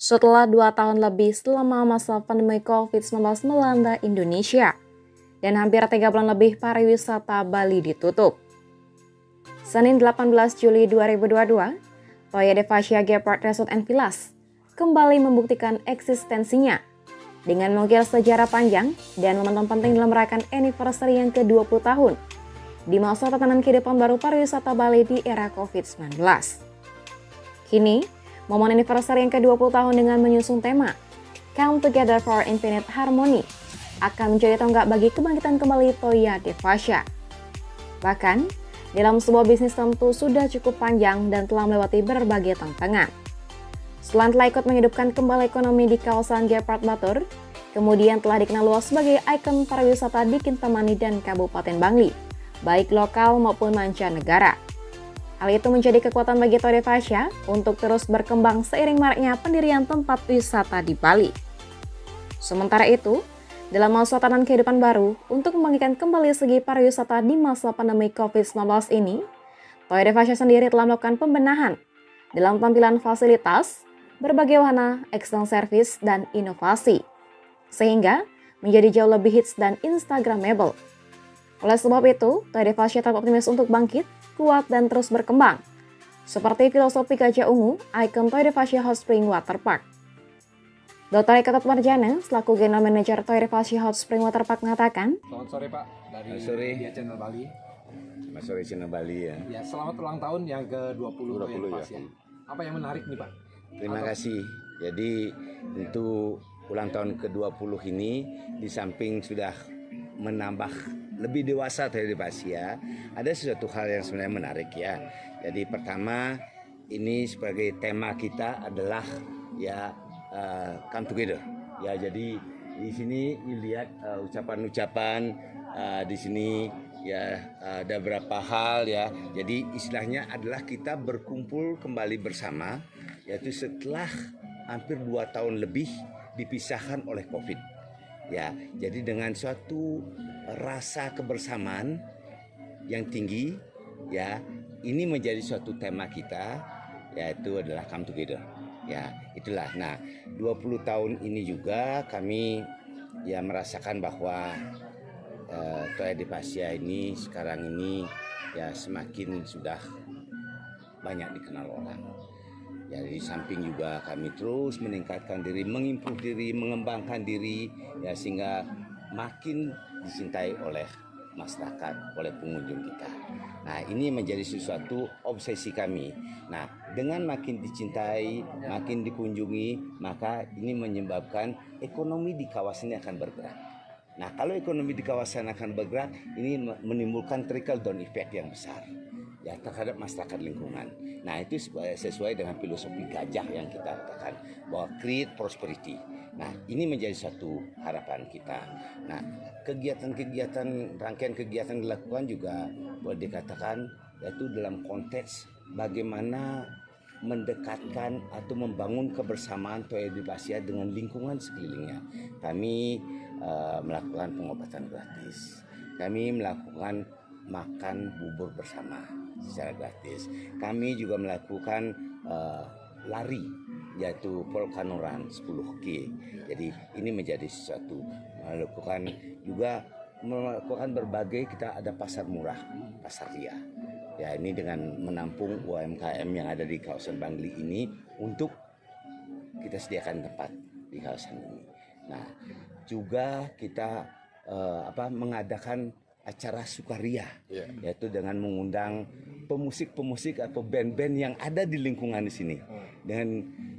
setelah 2 tahun lebih selama masa pandemi COVID-19 melanda Indonesia dan hampir 3 bulan lebih pariwisata Bali ditutup. Senin 18 Juli 2022, Toya Devasya Geopark Resort and Villas kembali membuktikan eksistensinya dengan mengukir sejarah panjang dan momentum penting dalam merayakan anniversary yang ke-20 tahun di masa tatanan kehidupan baru pariwisata Bali di era COVID-19. Kini, momen anniversary yang ke-20 tahun dengan menyusung tema Come Together for Infinite Harmony akan menjadi tonggak bagi kebangkitan kembali Toya Devasya. Bahkan, dalam sebuah bisnis tentu sudah cukup panjang dan telah melewati berbagai tantangan. Selain telah ikut menghidupkan kembali ekonomi di kawasan Geopark Batur, kemudian telah dikenal luas sebagai ikon pariwisata di Kintamani dan Kabupaten Bangli, baik lokal maupun mancanegara. Hal itu menjadi kekuatan bagi Toya Devasya untuk terus berkembang seiring maraknya pendirian tempat wisata di Bali. Sementara itu, dalam masa tatanan kehidupan baru, untuk membangkitkan kembali segi pariwisata di masa pandemi COVID-19 ini, Toya Devasya sendiri telah melakukan pembenahan dalam tampilan fasilitas, berbagai wahana, excellent service, dan inovasi, sehingga menjadi jauh lebih hits dan instagramable. Oleh sebab itu, Toya Devasya tetap optimis untuk bangkit, kuat, dan terus berkembang. Seperti filosofi Gajah Ungu, ikon Toya Devasya Hot Spring Waterpark. Dr. Eka Marjana, selaku General Manager Toya Devasya Hot Spring Waterpark mengatakan, Selamat sore Pak, dari Dia Channel Bali. Selamat sore Channel Bali ya. Ya, selamat ulang tahun yang ke-20 Toya Devasya. Apa yang menarik nih Pak? Terima kasih. Jadi untuk ulang tahun ke-20 ini, di samping sudah menambah lebih dewasa Toya Devasya, ada sesuatu hal yang sebenarnya menarik ya. Jadi pertama, ini sebagai tema kita adalah ya come together. Ya, jadi di sini dilihat ucapan-ucapan di sini ya, ada beberapa hal ya. Jadi istilahnya adalah kita berkumpul kembali bersama, yaitu setelah hampir 2 tahun lebih dipisahkan oleh COVID. Ya, jadi dengan suatu rasa kebersamaan yang tinggi ya, ini menjadi suatu tema kita, yaitu adalah come together. Ya, itulah. Nah, 20 tahun ini juga kami ya merasakan bahwa Toya Devasya ini sekarang ini ya semakin sudah banyak dikenal orang. Ya, di samping juga kami terus meningkatkan diri, mengimprove diri, mengembangkan diri ya, sehingga makin dicintai oleh masyarakat, oleh pengunjung kita. Nah, ini menjadi sesuatu obsesi kami. Nah, dengan makin dicintai, makin dikunjungi, maka ini menyebabkan ekonomi di kawasan ini akan bergerak. Nah, kalau ekonomi di kawasan akan bergerak, ini menimbulkan trickle down effect yang besar ya terhadap masyarakat lingkungan. Nah, itu sesuai dengan filosofi gajah yang kita katakan bahwa create prosperity. Nah, ini menjadi satu harapan kita. Nah, kegiatan-kegiatan, rangkaian kegiatan dilakukan juga boleh dikatakan yaitu dalam konteks bagaimana mendekatkan atau membangun kebersamaan Toya Devasya dengan lingkungan sekelilingnya. Kami melakukan pengobatan gratis. Kami melakukan makan bubur bersama secara gratis. Kami juga melakukan lari, yaitu Volcano Run 10K. Jadi ini menjadi sesuatu. Melakukan berbagai, kita ada pasar murah, pasar ria. Ya, ini dengan menampung UMKM yang ada di kawasan Bangli ini untuk kita sediakan tempat di kawasan ini. Nah, juga kita mengadakan acara sukaria, yaitu dengan mengundang pemusik-pemusik atau band-band yang ada di lingkungan di sini,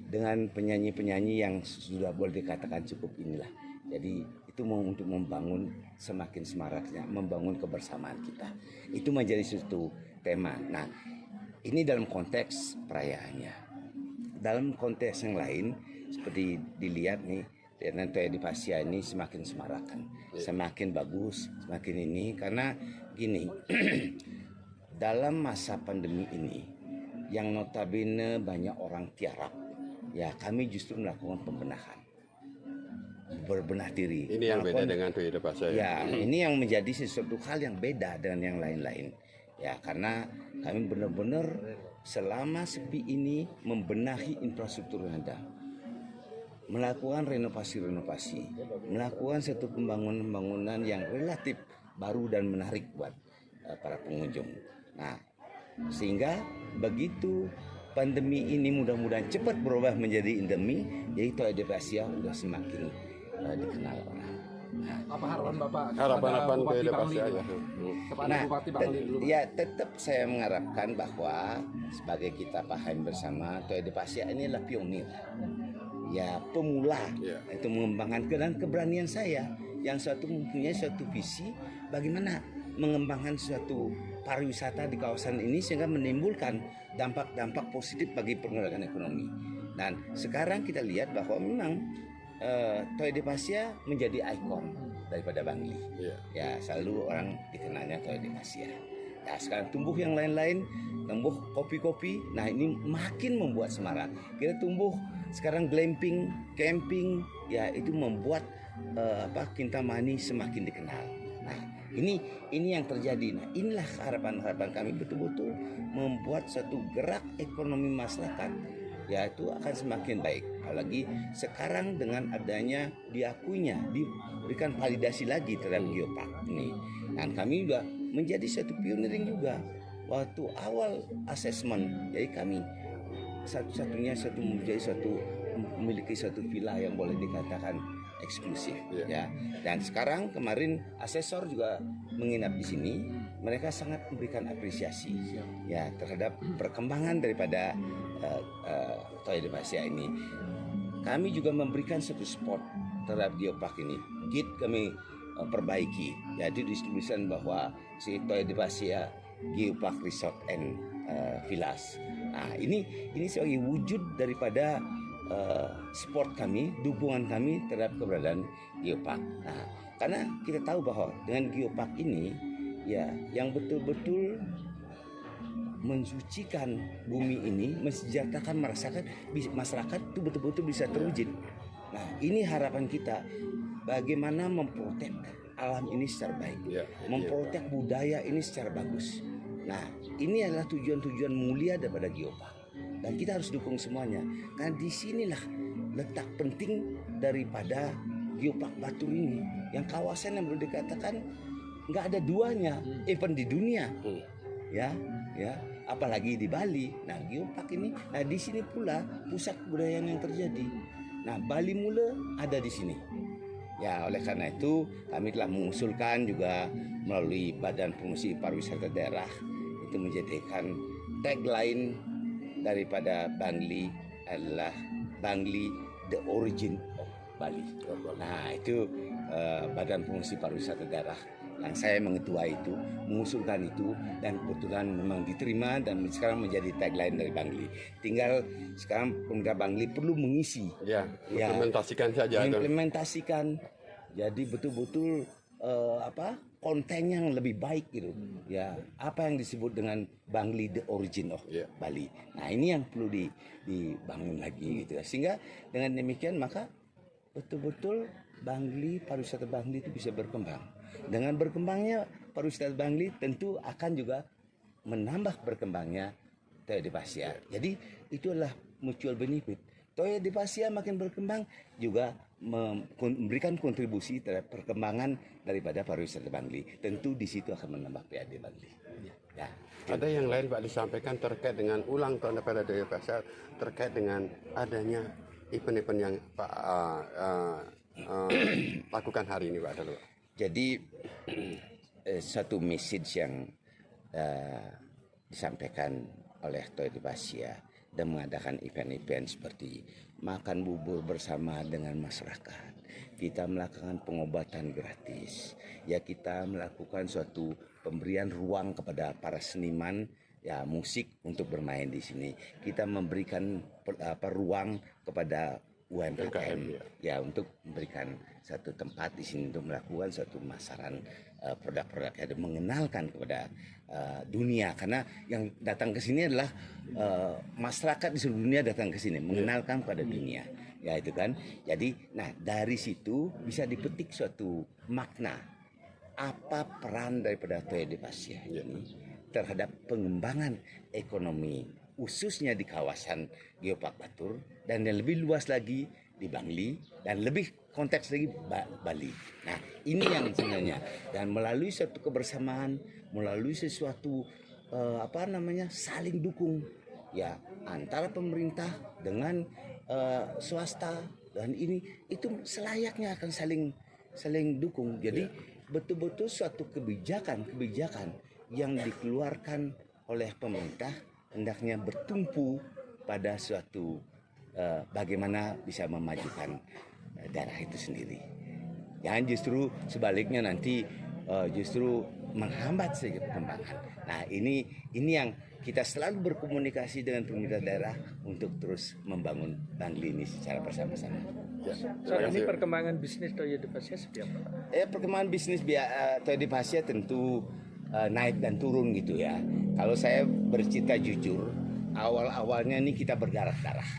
dengan penyanyi-penyanyi yang sudah boleh dikatakan cukup inilah. Jadi itu untuk membangun semakin semaraknya, membangun kebersamaan kita. Itu menjadi suatu tema. Nah, ini dalam konteks perayaannya. Dalam konteks yang lain, seperti dilihat nih, dan Toya Devasya ini semakin semarakan, semakin bagus, semakin ini karena gini, dalam masa pandemi ini yang notabene banyak orang tiarap, ya kami justru melakukan pembenahan, berbenah diri. Ini yang beda dengan Toya Devasya. Ya, ini yang menjadi sesuatu hal yang beda dengan yang lain-lain. Ya, karena kami benar-benar selama sepi ini membenahi infrastruktur yang ada. melakukan renovasi, melakukan satu pembangunan yang relatif baru dan menarik buat para pengunjung. Nah, sehingga begitu pandemi ini mudah-mudahan cepat berubah menjadi endemi, jadi Toya de Asia sudah semakin dikenal orang. Nah, Apa harapan Bapak Harapan Bupati Toya de Bangli Asia itu? ya. Kepada nah, Bupati Bangli dulu. ya tetap saya mengharapkan bahwa sebagai kita paham bersama Toya de Asia ini adalah pionir, ya pemula, Ya. itu mengembangkan dan keberanian saya yang suatu mempunyai suatu visi bagaimana mengembangkan suatu pariwisata di kawasan ini sehingga menimbulkan dampak-dampak positif bagi pergerakan ekonomi. Dan sekarang kita lihat bahwa memang Toya de Asia menjadi ikon daripada Bangli. Iya. Ya selalu orang dikenalnya Toya de Asia. Nah sekarang tumbuh yang lain-lain, tumbuh kopi-kopi. Nah ini makin membuat semarak. Kita tumbuh sekarang glamping, camping, ya itu membuat Kintamani semakin dikenal. Nah ini yang terjadi. Nah inilah harapan kami betul-betul membuat satu gerak ekonomi masyarakat, yaitu akan semakin baik. Apalagi sekarang dengan adanya diakuinya, diberikan validasi lagi terhadap geopark ini. Dan kami juga menjadi satu pioneering juga. Waktu awal asesmen, jadi kami satu-satunya memiliki satu villa yang boleh dikatakan eksklusif, ya. Dan sekarang kemarin asesor juga menginap di sini. Mereka sangat memberikan apresiasi, ya terhadap perkembangan daripada Toya de Asia ini. Kami juga memberikan satu spot terhadap geopark ini. Git kami perbaiki. Jadi dituliskan bahwa si Toya de Asia Geopark Resort and Villas. Nah, ini sebagai wujud daripada support kami, dukungan kami terhadap keberadaan geopark. Nah, karena kita tahu bahwa dengan geopark ini, ya, yang betul-betul mensucikan bumi ini, mensejahterakan masyarakat itu betul-betul bisa terwujud. Nah, ini harapan kita, bagaimana memprotek alam ini secara baik, memprotek budaya ini secara bagus. Nah, ini adalah tujuan-tujuan mulia daripada geopark. Dan kita harus dukung semuanya. Karena disinilah letak penting daripada geopark Batur ini. Yang kawasan yang boleh dikatakan nggak ada duanya, even di dunia. Ya, apalagi di Bali. Nah, geopark ini, nah di sini pula pusat kebudayaan yang terjadi. Nah, Bali Mula ada di sini. Ya, oleh karena itu kami telah mengusulkan juga melalui Badan Promosi Pariwisata Daerah itu menjadikan tagline daripada Bangli adalah Bangli the origin of Bali. Nah, itu Badan Promosi Pariwisata Daerah yang saya mengetuai itu mengusulkan itu, dan kebetulan memang diterima dan sekarang menjadi tagline dari Bangli. Tinggal sekarang pemerintah Bangli perlu mengisi, implementasikan saja. Implementasikan. Jadi betul-betul konten yang lebih baik gitu. Ya, apa yang disebut dengan Bangli the origin of Bali. Nah, ini yang perlu dibangun lagi gitu. Sehingga dengan demikian maka betul-betul Bangli, pariwisata Bangli itu bisa berkembang. Dengan berkembangnya pariwisata Bangli tentu akan juga menambah berkembangnya Toya de Asia. Jadi itu adalah mutual benefit. Toya de Asia makin berkembang juga memberikan kontribusi terhadap perkembangan daripada pariwisata Bangli. Tentu di situ akan menambah PAD Bangli. Ya. Ada yang lain Pak disampaikan terkait dengan ulang tahun daripada Toya de Asia, terkait dengan adanya event-event yang Pak lakukan hari ini Pak. Jadi satu message yang disampaikan oleh Toya de Asia dan mengadakan event-event seperti makan bubur bersama dengan masyarakat. Kita melakukan pengobatan gratis. Ya, kita melakukan suatu pemberian ruang kepada para seniman ya musik untuk bermain di sini. Kita memberikan ruang kepada UMKM ya untuk memberikan satu tempat di sini untuk melakukan suatu pemasaran produk-produk dan mengenalkan kepada dunia, karena yang datang ke sini adalah masyarakat di seluruh dunia datang ke sini mengenalkan kepada dunia ya itu kan. Jadi nah dari situ bisa dipetik suatu makna apa peran daripada Toya de Asia ini terhadap pengembangan ekonomi khususnya di kawasan Geopark Batur dan yang lebih luas lagi di Bangli, dan lebih konteks lagi Bali. Nah, ini yang sebenarnya, dan melalui suatu kebersamaan, melalui sesuatu saling dukung ya antara pemerintah dengan swasta, dan ini itu selayaknya akan saling dukung. Jadi betul-betul suatu kebijakan yang dikeluarkan oleh pemerintah hendaknya bertumpu pada suatu bagaimana bisa memajukan daerah itu sendiri. Jangan justru sebaliknya nanti justru menghambat segi perkembangan. Nah, ini yang kita selalu berkomunikasi dengan pemerintah daerah untuk terus membangun Bangli ini secara bersama-sama. Saat ini perkembangan bisnis Toyo de Pasya seperti apa, Pak? Perkembangan bisnis Toyo de Pasya tentu naik dan turun gitu ya. Kalau saya bercerita jujur, awal-awalnya ini kita berdarah-darah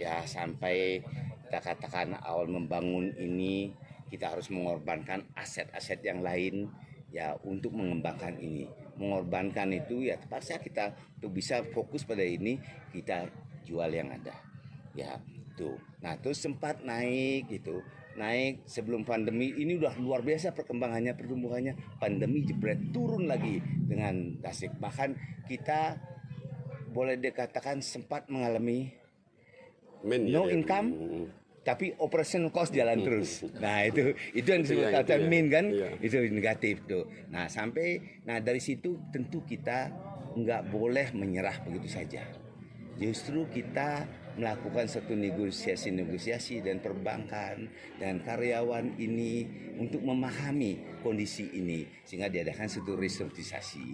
ya, sampai kita katakan awal membangun ini kita harus mengorbankan aset-aset yang lain ya untuk mengembangkan ini. Mengorbankan itu ya terpaksa kita untuk bisa fokus pada ini, kita jual yang ada ya tuh. Nah, terus sempat naik sebelum pandemi, ini udah luar biasa perkembangannya, pertumbuhannya. Pandemi jebret turun lagi dengan drastis, bahkan kita boleh dikatakan sempat mengalami no income, tapi operation cost jalan terus. Nah, itu yang disebut kata min kan, itu negatif tuh. Nah, dari situ tentu kita nggak boleh menyerah begitu saja. Justru kita melakukan satu negosiasi dan perbankan dan karyawan ini untuk memahami kondisi ini, sehingga diadakan satu restrukturisasi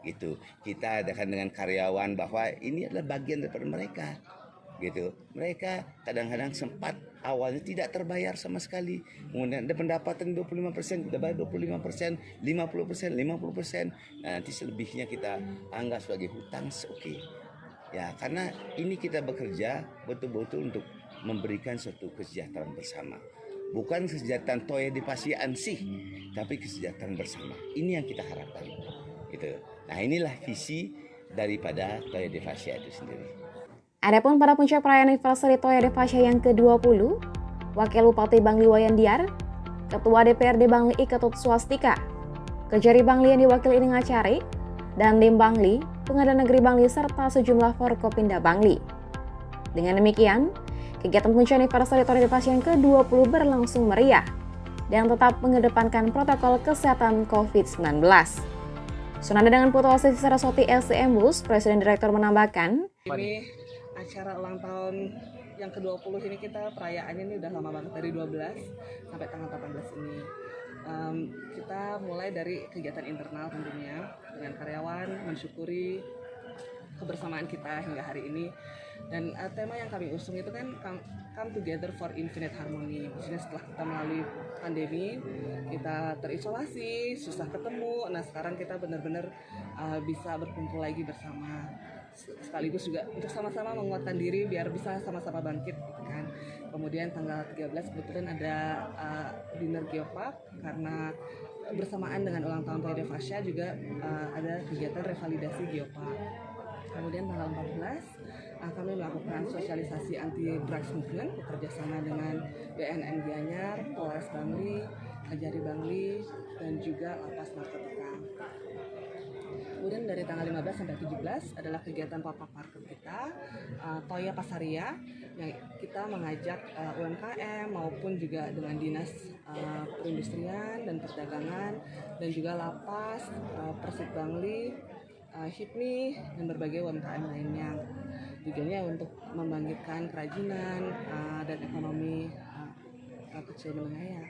gitu. Kita adakan dengan karyawan bahwa ini adalah bagian daripada mereka gitu. Mereka kadang-kadang sempat awalnya tidak terbayar sama sekali. Kemudian ada pendapatan 25%, kita bayar 25%, 50%, 50%. Nah, nanti selebihnya kita anggap sebagai hutang, oke. Ya, karena ini kita bekerja betul-betul untuk memberikan suatu kesejahteraan bersama. Bukan kesejahteraan Toyo de Pasya ansih, tapi kesejahteraan bersama. Ini yang kita harapkan. Gitu. Nah, inilah visi daripada Toyo de Pasya itu sendiri. Adapun pada puncak perayaan anniversary Toyo de Pasya yang ke-20, Wakil Bupati Bangli Wayandiar, Ketua DPRD Bangli Iketut Swastika, Kejari Bangli yang diwakili Ining Acari, dan Dim Bangli, Pengadilan Negeri Bangli, serta sejumlah Forkopimda Bangli. Dengan demikian, kegiatan puncak anniversary Toyo de Pasya yang ke-20 berlangsung meriah dan tetap mengedepankan protokol kesehatan COVID-19. Senada dengan Putu Osis Saraswati LCM Bus, Presiden Direktur menambahkan, ini acara ulang tahun yang ke-20 ini kita perayaannya ini udah lama banget, dari 12 sampai tanggal 18 ini. Kita mulai dari kegiatan internal tentunya dengan karyawan, mensyukuri kebersamaan kita hingga hari ini. Dan tema yang kami usung itu kan Come Together for Infinite Harmony. Maksudnya setelah kita melalui pandemi, kita terisolasi, susah ketemu. Nah, sekarang kita benar-benar bisa berkumpul lagi bersama, sekaligus juga untuk sama-sama menguatkan diri biar bisa sama-sama bangkit gitu kan. Kemudian tanggal 13 kebetulan ada dinner geopark, karena bersamaan dengan ulang tahun Toyo de Pasya juga ada kegiatan revalidasi geopark. Kemudian tanggal 14 kami melakukan sosialisasi anti drugs movement bekerjasama dengan BNN Gianyar, Polres Bangli, Kejari Bangli, dan juga Lapas Narkotika. Kemudian dari tanggal 15 sampai 17 adalah kegiatan pop-up market kita, Toyo Pasaria, yang kita mengajak UMKM maupun juga dengan Dinas Perindustrian dan Perdagangan, dan juga Lapas, Persib Bangli, HIPMI, dan berbagai UMKM lainnya. Tujuannya untuk membangkitkan kerajinan dan ekonomi kecil menengah ya.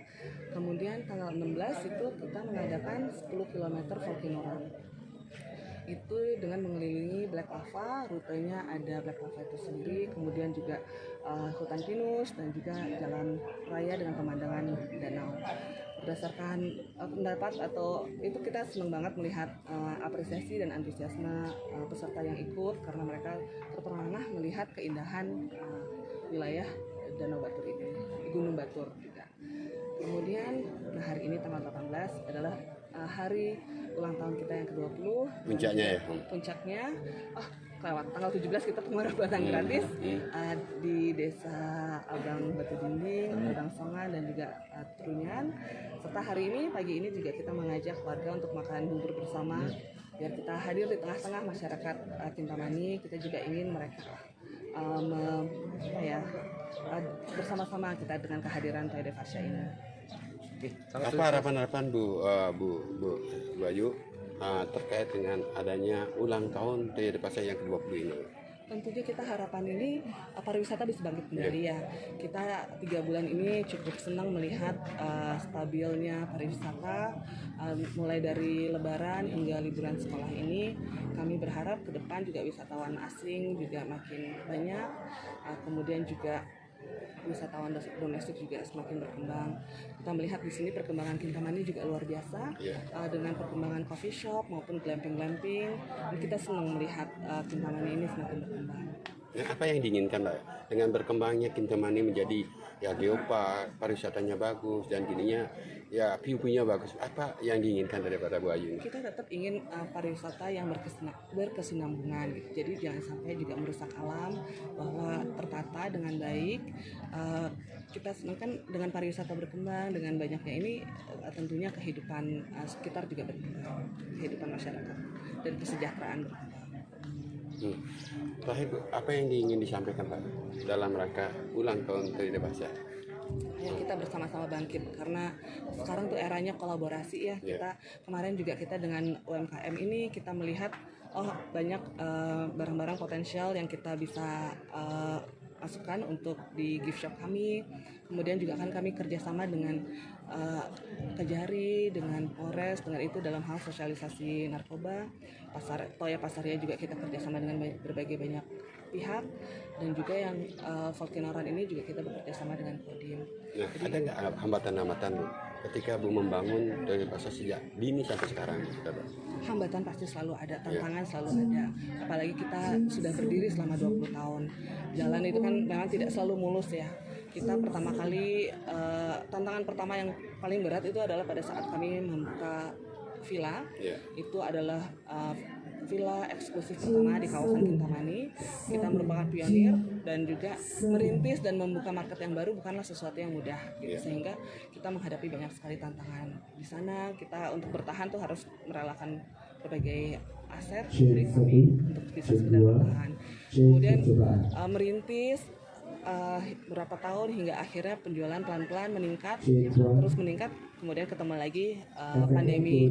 Kemudian tanggal 16 itu kita mengadakan 10 km Volcano Run. Itu dengan mengelilingi Black Lava, rutenya ada Black Lava itu sendiri, kemudian juga hutan pinus dan juga jalan raya dengan pemandangan danau. Berdasarkan pendapat atau itu, kita senang banget melihat apresiasi dan antusiasme peserta yang ikut, karena mereka terperangah melihat keindahan wilayah Danau Batur ini, Gunung Batur juga. Kemudian hari ini tanggal 18 adalah hari ulang tahun kita yang ke-20. Puncaknya ya. Puncaknya, lewat tanggal 17 kita pengorbanan gratis di Desa Abang Batu Dinding, Abang Songan, dan juga Trunyan. Serta hari ini, pagi ini juga kita mengajak warga untuk makan bubur bersama, biar kita hadir di tengah-tengah masyarakat Kintamani. Kita juga ingin mereka bersama-sama kita dengan kehadiran Toya Devasya ini. Apa harapan-harapan Bu Ayu terkait dengan adanya ulang tahun Toya Devasya yang ke-20 ini? Tentunya kita harapan ini pariwisata bisa bangkit kembali ya. Kita 3 bulan ini cukup senang melihat stabilnya pariwisata, mulai dari Lebaran hingga liburan sekolah ini. Kami berharap ke depan juga wisatawan asing juga makin banyak, kemudian juga wisatawan domestik juga semakin berkembang. Kita melihat di sini perkembangan Kintamani juga luar biasa, dengan perkembangan coffee shop maupun glamping. Dan kita senang melihat Kintamani ini semakin berkembang. Nah, apa yang diinginkan Mbak dengan berkembangnya Kintamani menjadi ya geopark, pariwisatanya bagus dan jadinya ya view-nya bagus? Apa yang diinginkan daripada Bu Ayu ini? Kita tetap ingin pariwisata yang berkesinambungan gitu. Jadi jangan sampai juga merusak alam, bahwa tertata dengan baik. Kita senang kan dengan pariwisata berkembang, dengan banyaknya ini tentunya kehidupan sekitar juga berkembang, kehidupan masyarakat dan kesejahteraan berkembang. Terakhir, apa yang ingin disampaikan Pak dalam rangka ulang tahun Toya Devasya? Ayo kita bersama-sama bangkit, karena sekarang tuh eranya kolaborasi ya. Kita kemarin juga kita dengan UMKM ini kita melihat banyak barang-barang potensial yang kita bisa masukkan untuk di gift shop kami. Kemudian juga kan kami kerjasama dengan Kejari, dengan Polres, dengan itu dalam hal sosialisasi narkoba. Toya Pasarya juga kita kerjasama dengan berbagai banyak pihak, dan juga yang Voltinoran ini juga kita bekerjasama dengan Kodim. Nah, ada nggak hambatan-hambatan ketika Bu membangun Toya Devasya sejak dini sampai sekarang? Hambatan pasti selalu ada, tantangan selalu ada. Apalagi kita sudah berdiri selama 20 tahun. Jalan itu kan memang tidak selalu mulus ya. Kita pertama kali, tantangan pertama yang paling berat itu adalah pada saat kami membuka villa. Itu adalah villa eksklusif pertama di kawasan Kintamani. Kita merupakan pionir dan juga merintis dan membuka market yang baru bukanlah sesuatu yang mudah gitu. Sehingga kita menghadapi banyak sekali tantangan. Di sana kita untuk bertahan tuh harus merelakan berbagai aset dari kami untuk bisa sekedar bertahan. Kemudian merintis berapa tahun hingga akhirnya penjualan pelan-pelan meningkat, terus meningkat, kemudian ketemu lagi pandemi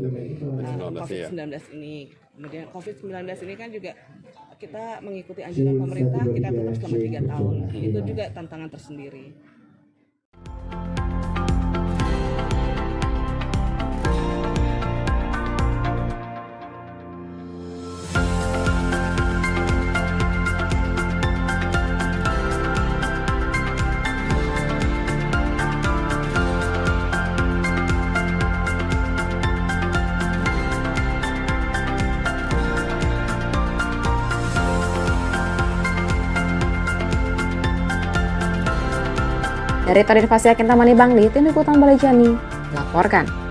COVID-19 ini. Kemudian COVID-19 ini kan juga kita mengikuti anjuran pemerintah, kita tutup selama 3 tahun. Itu juga tantangan tersendiri. Dari Toya Devasya Kintamani Bangli, Tim Liputan Balai Jani, melaporkan.